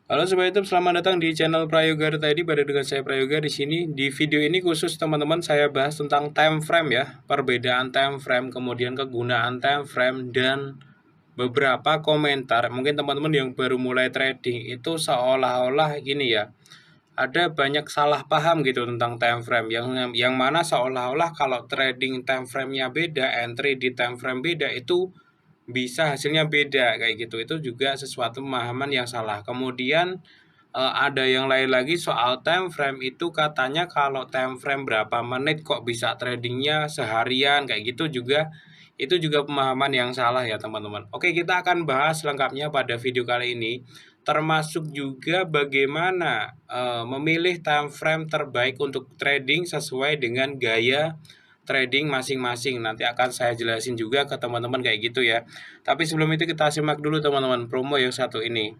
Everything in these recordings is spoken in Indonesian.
Halo Sobat YouTube, selamat datang di channel Prayoga tadi pada dengan saya Prayoga di sini. Di video ini khusus teman-teman saya bahas tentang time frame ya, perbedaan time frame, kemudian kegunaan time frame dan beberapa komentar. Mungkin teman-teman yang baru mulai trading itu seolah-olah gini ya, ada banyak salah paham gitu tentang time frame yang mana seolah-olah kalau trading time frame-nya beda, entry di time frame beda itu bisa hasilnya beda kayak gitu. Itu juga sesuatu pemahaman yang salah. Kemudian ada yang lain lagi soal time frame itu katanya kalau time frame berapa menit kok bisa tradingnya seharian kayak gitu juga. Itu juga pemahaman yang salah ya teman-teman. Oke, kita akan bahas lengkapnya pada video kali ini. Termasuk juga bagaimana memilih time frame terbaik untuk trading sesuai dengan gaya trading masing-masing. Nanti akan saya jelasin juga ke teman-teman kayak gitu ya. Tapi sebelum itu kita simak dulu teman-teman promo yang satu ini.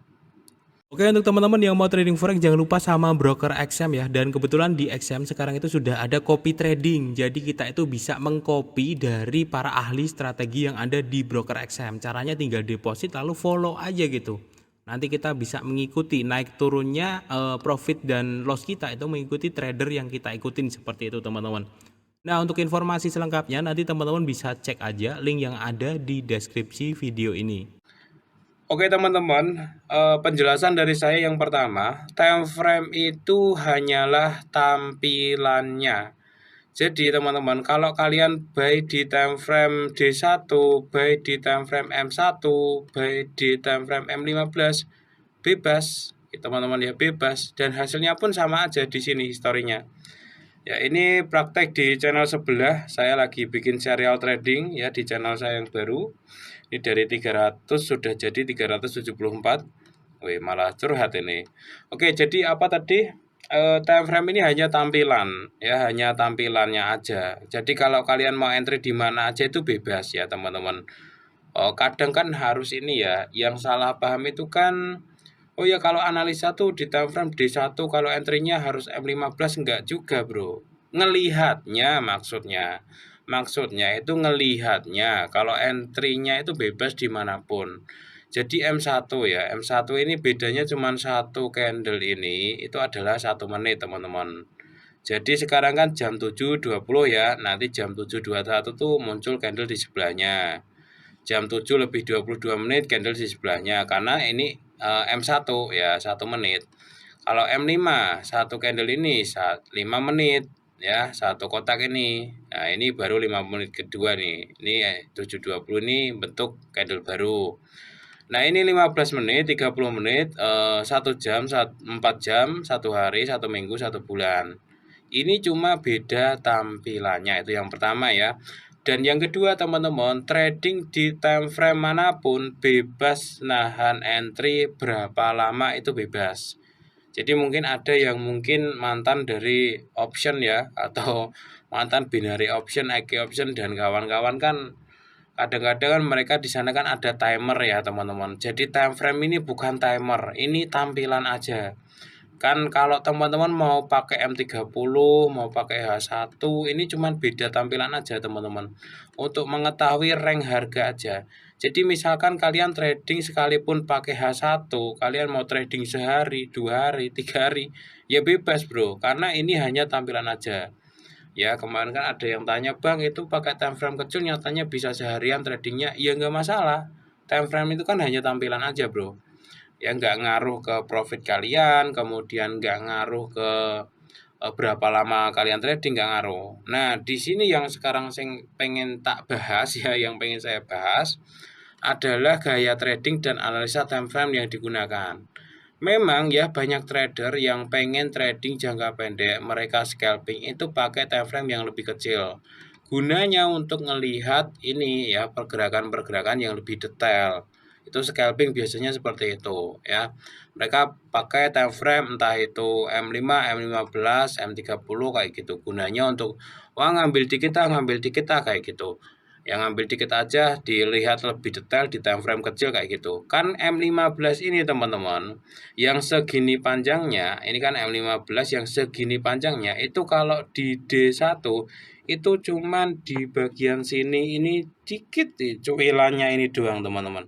Oke, untuk teman-teman yang mau trading forex jangan lupa sama broker XM ya. Dan kebetulan di XM sekarang itu sudah ada copy trading. Jadi kita itu bisa mengcopy dari para ahli strategi yang ada di broker XM. Caranya tinggal deposit lalu follow aja gitu. Nanti kita bisa mengikuti naik turunnya profit dan loss kita itu mengikuti trader yang kita ikutin seperti itu teman-teman. Nah, untuk informasi selengkapnya nanti teman-teman bisa cek aja link yang ada di deskripsi video ini. Oke teman-teman, penjelasan dari saya yang pertama, time frame itu hanyalah tampilannya. Jadi teman-teman, kalau kalian buy di time frame D1, buy di time frame M1, buy di time frame M15, bebas, teman-teman ya bebas, dan hasilnya pun sama aja di sini historinya. Ya, ini praktek di channel sebelah. Saya lagi bikin serial trading ya di channel saya yang baru. Ini dari 300 sudah jadi 374. Wih, malah curhat ini. Oke, jadi apa tadi? Time frame ini hanya tampilan ya, hanya tampilannya aja. Jadi kalau kalian mau entry di mana aja itu bebas ya, teman-teman. Oh, kadang kan harus ini ya, yang salah paham itu kan oh ya kalau analisa tuh di time frame D1 kalau entry-nya harus M15 enggak juga, Bro. Ngelihatnya maksudnya. Maksudnya itu ngelihatnya kalau entry-nya itu bebas dimanapun. Jadi M1 ya, M1 ini bedanya cuma satu candle ini itu adalah 1 menit teman-teman. Jadi sekarang kan jam 7.20 ya, nanti jam 7.21 tuh muncul candle di sebelahnya. Jam 7 lebih 22 menit candle di sebelahnya karena ini M1 ya 1 menit. Kalau M5 satu candle ini 5 menit ya satu kotak ini. Nah, ini baru 5 menit kedua nih. Ini 7.20 ini bentuk candle baru. Nah, ini 15 menit, 30 menit, 1 jam, 4 jam, 1 hari, 1 minggu, 1 bulan. Ini cuma beda tampilannya itu yang pertama ya. Dan yang kedua teman-teman, trading di time frame manapun bebas nahan entry berapa lama itu bebas. Jadi mungkin ada yang mungkin mantan dari option ya atau mantan binary option, IK option dan kawan-kawan kan kadang-kadang kan mereka di sana kan ada timer ya teman-teman. Jadi time frame ini bukan timer, ini tampilan aja. Kan kalau teman-teman mau pakai M30, mau pakai H1, ini cuma beda tampilan aja teman-teman. Untuk mengetahui rank harga aja. Jadi misalkan kalian trading sekalipun pakai H1, kalian mau trading sehari, 2 hari, 3 hari, ya bebas bro. Karena ini hanya tampilan aja. Ya kemarin kan ada yang tanya, bang itu pakai time frame kecil nyatanya bisa seharian tradingnya. Ya nggak masalah. Time frame itu kan hanya tampilan aja bro. Ya nggak ngaruh ke profit kalian, kemudian nggak ngaruh ke berapa lama kalian trading, nggak ngaruh. Nah di sini yang sekarang saya pengen tak bahas ya, yang pengen saya bahas adalah gaya trading dan analisa time frame yang digunakan. Memang ya banyak trader yang pengen trading jangka pendek, mereka scalping itu pakai time frame yang lebih kecil. Gunanya untuk melihat ini ya pergerakan-pergerakan yang lebih detail. Itu scalping biasanya seperti itu ya. Mereka pakai time frame entah itu M5, M15, M30 kayak gitu. Gunanya untuk wah ngambil dikit ah kayak gitu. Yang ngambil dikit aja dilihat lebih detail di time frame kecil kayak gitu. Kan M15 ini teman-teman yang segini panjangnya, ini kan M15 yang segini panjangnya itu kalau di D1 itu cuman di bagian sini ini dikit nih cuilannya ini doang teman-teman.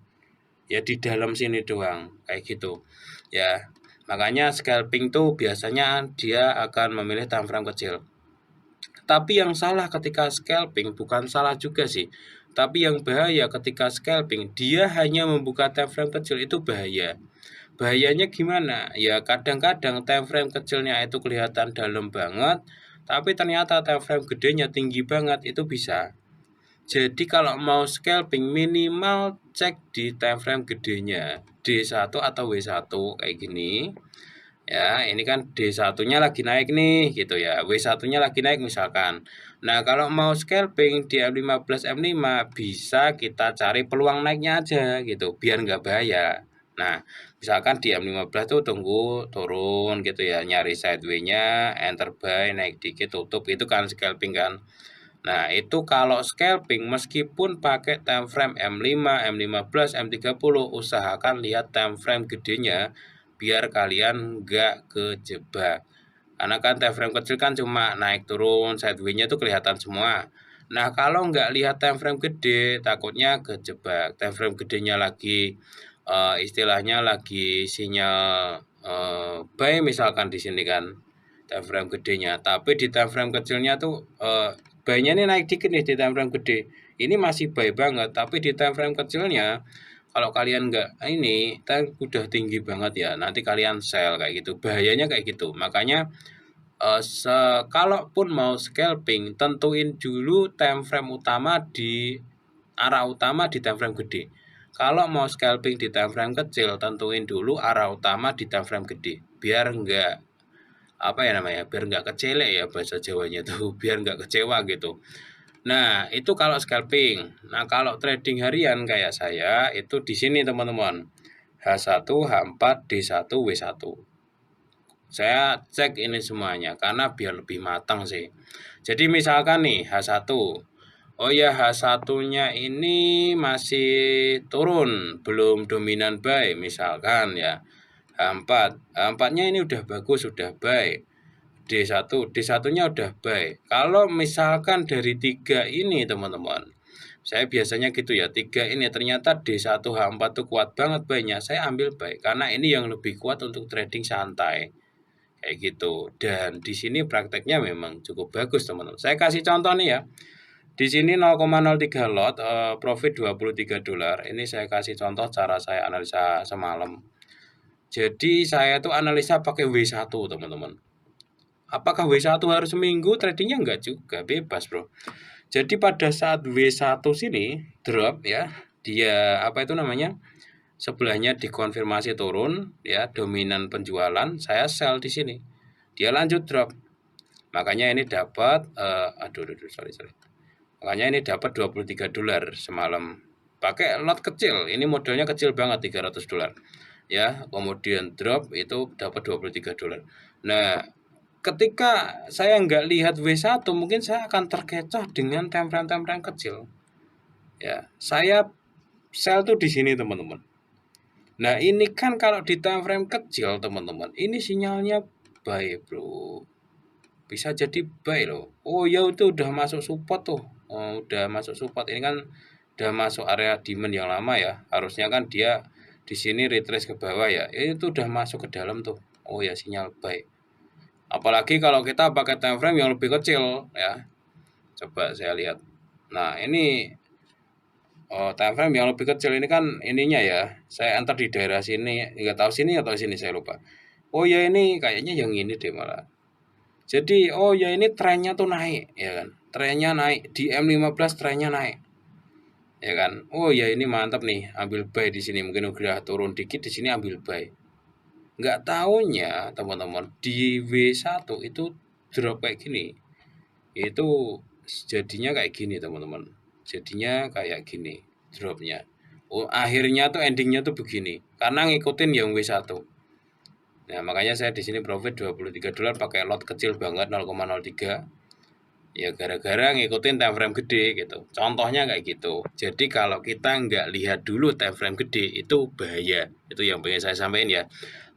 Ya di dalam sini doang kayak gitu. Ya. Makanya scalping tuh biasanya dia akan memilih time frame kecil. Tapi yang salah ketika scalping bukan salah juga sih. Tapi yang bahaya ketika scalping dia hanya membuka time frame kecil, itu bahaya. Bahayanya gimana? Ya kadang-kadang time frame kecilnya itu kelihatan dalam banget, tapi ternyata time frame gedenya tinggi banget, itu bisa. Jadi kalau mau scalping minimal cek di time frame gedenya D1 atau W1 kayak gini. Ya, ini kan D1-nya lagi naik nih gitu ya. W1-nya lagi naik misalkan. Nah, kalau mau scalping di M15 M5 bisa kita cari peluang naiknya aja gitu biar nggak bahaya. Nah, misalkan di M15 tuh tunggu turun gitu ya, nyari sideway-nya, enter buy, naik dikit tutup, itu kan scalping kan. Nah, itu kalau scalping meskipun pakai time frame M5, M15, M30, usahakan lihat time frame gedenya biar kalian nggak kejebak. Karena kan time frame kecil kan cuma naik turun, sideway-nya tuh kelihatan semua. Nah, kalau nggak lihat time frame gede, takutnya kejebak. Time frame gedenya lagi istilahnya lagi sinyal buy misalkan di sini kan time frame gedenya, tapi di time frame kecilnya tuh buy-nya ini naik dikit nih di time frame gede. Ini masih buy banget, tapi di time frame kecilnya kalau kalian nggak ini udah tinggi banget ya, nanti kalian sell kayak gitu. Bahayanya kayak gitu. Makanya kalaupun mau scalping, tentuin dulu time frame utama di arah utama di time frame gede. Kalau mau scalping di time frame kecil, tentuin dulu arah utama di time frame gede. Biar nggak apa ya namanya, biar nggak kecelek ya bahasa Jawanya tuh, biar nggak kecewa gitu. Nah, itu kalau scalping. Nah, kalau trading harian kayak saya, itu di sini teman-teman. H1, H4, D1, W1. Saya cek ini semuanya, karena biar lebih matang sih. Jadi misalkan nih, H1. Oh ya, H1-nya ini masih turun, belum dominan buy, misalkan ya. H4, H4-nya ini udah bagus, udah buy. D1, D1-nya udah buy. Kalau misalkan dari 3 ini teman-teman, saya biasanya gitu ya, 3 ini ternyata D1 H4 tuh kuat banget buy-nya, saya ambil buy karena ini yang lebih kuat untuk trading santai. Kayak gitu. Dan di sini prakteknya memang cukup bagus teman-teman. Saya kasih contoh nih ya. Di sini 0,03 lot, profit $23. Ini saya kasih contoh cara saya analisa semalam. Jadi saya tuh analisa pakai W1 teman-teman. Apakah W1 harus seminggu tradingnya? Enggak juga, bebas bro. Jadi pada saat W1 sini drop ya, dia apa itu namanya, sebelahnya dikonfirmasi turun ya, dominan penjualan, saya sell di sini. Dia lanjut drop. Makanya ini dapat sorry. Makanya ini dapat $23 semalam. Pakai lot kecil, ini modalnya kecil banget, $300. Ya, kemudian drop itu dapat $23. Nah, ketika saya nggak lihat W1, mungkin saya akan terkecoh dengan time frame kecil. Ya, saya sell tuh di sini teman-teman. Nah, ini kan kalau di time frame kecil teman-teman, ini sinyalnya buy bro. Bisa jadi buy loh. Oh ya, itu udah masuk support tuh. Oh, udah masuk support. Ini kan udah masuk area demand yang lama ya. Harusnya kan dia di sini retrace ke bawah ya. Itu udah masuk ke dalam tuh. Oh ya, sinyal buy. Apalagi kalau kita pakai time frame yang lebih kecil ya. Coba saya lihat. Nah, ini time frame yang lebih kecil ini kan ininya ya. Saya enter di daerah sini, nggak tahu sini atau sini saya lupa. Oh ya, ini kayaknya yang ini deh malah. Jadi oh ya, ini trennya tuh naik ya kan. Trennya naik di M15, trennya naik. Ya kan. Oh ya, ini mantap nih, ambil buy di sini. Mungkin udah turun dikit di sini, ambil buy. Nggak taunya teman-teman di W1 itu drop kayak gini. Itu jadinya kayak gini teman-teman. Jadinya kayak gini dropnya. Oh, akhirnya tuh endingnya tuh begini karena ngikutin yang W1. Nah, makanya saya di sini profit $23 pakai lot kecil banget 0,03. Ya gara-gara ngikutin time frame gede gitu. Contohnya kayak gitu. Jadi kalau kita nggak lihat dulu time frame gede, itu bahaya. Itu yang pengen saya sampaikan ya.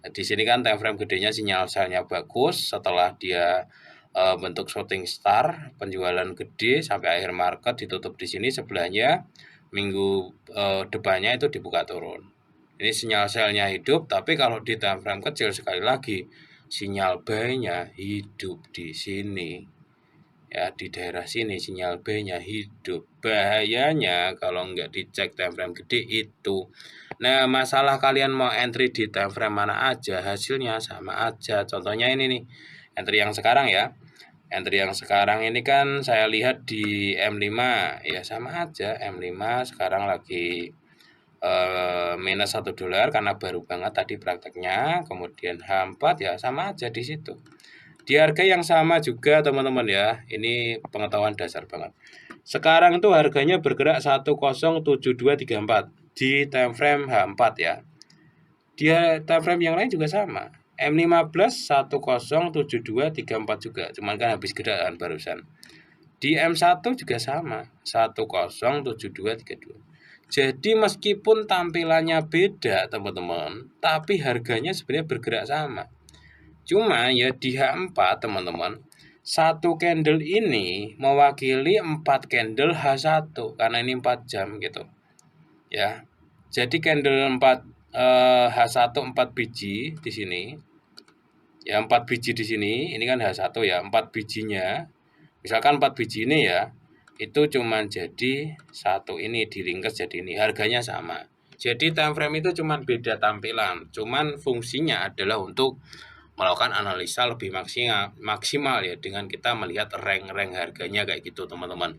Nah, di sini kan time frame gedenya sinyal selnya bagus, setelah dia bentuk shooting star, penjualan gede sampai akhir market, ditutup di sini sebelahnya, minggu depannya itu dibuka turun. Ini sinyal selnya hidup, tapi kalau di time frame kecil sekali lagi sinyal B-nya hidup di sini. Ya, di daerah sini sinyal B-nya hidup. Bahayanya kalau nggak dicek time frame gede itu. Nah, masalah kalian mau entry di time frame mana aja, hasilnya sama aja. Contohnya ini nih, entry yang sekarang ya. Entry yang sekarang ini kan saya lihat di M5, ya sama aja. M5 sekarang lagi minus $1 karena baru banget tadi prakteknya. Kemudian H4 ya sama aja di situ. Di harga yang sama juga teman-teman ya. Ini pengetahuan dasar banget. Sekarang itu harganya bergerak 107234 di time frame H4 ya. Dia time frame yang lain juga sama. M15 107234 juga. Cuman kan habis gerakan barusan. Di M1 juga sama, 107232. Jadi meskipun tampilannya beda teman-teman, tapi harganya sebenarnya bergerak sama. Cuma ya di H4 teman-teman, satu candle ini mewakili 4 candle H1 karena ini 4 jam gitu. Ya. Jadi candle 4 H1 4 biji di sini. Ya 4 biji di sini, ini kan H1 ya, 4 bijinya. Misalkan 4 biji ini ya, itu cuman jadi satu ini diringkas jadi ini, harganya sama. Jadi time frame itu cuman beda tampilan, cuman fungsinya adalah untuk melakukan analisa lebih maksimal ya dengan kita melihat rank-rank harganya kayak gitu teman-teman.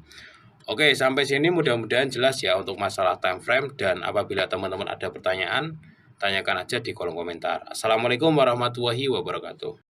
Oke, sampai sini mudah-mudahan jelas ya untuk masalah time frame, dan apabila teman-teman ada pertanyaan, tanyakan aja di kolom komentar. Assalamualaikum warahmatullahi wabarakatuh.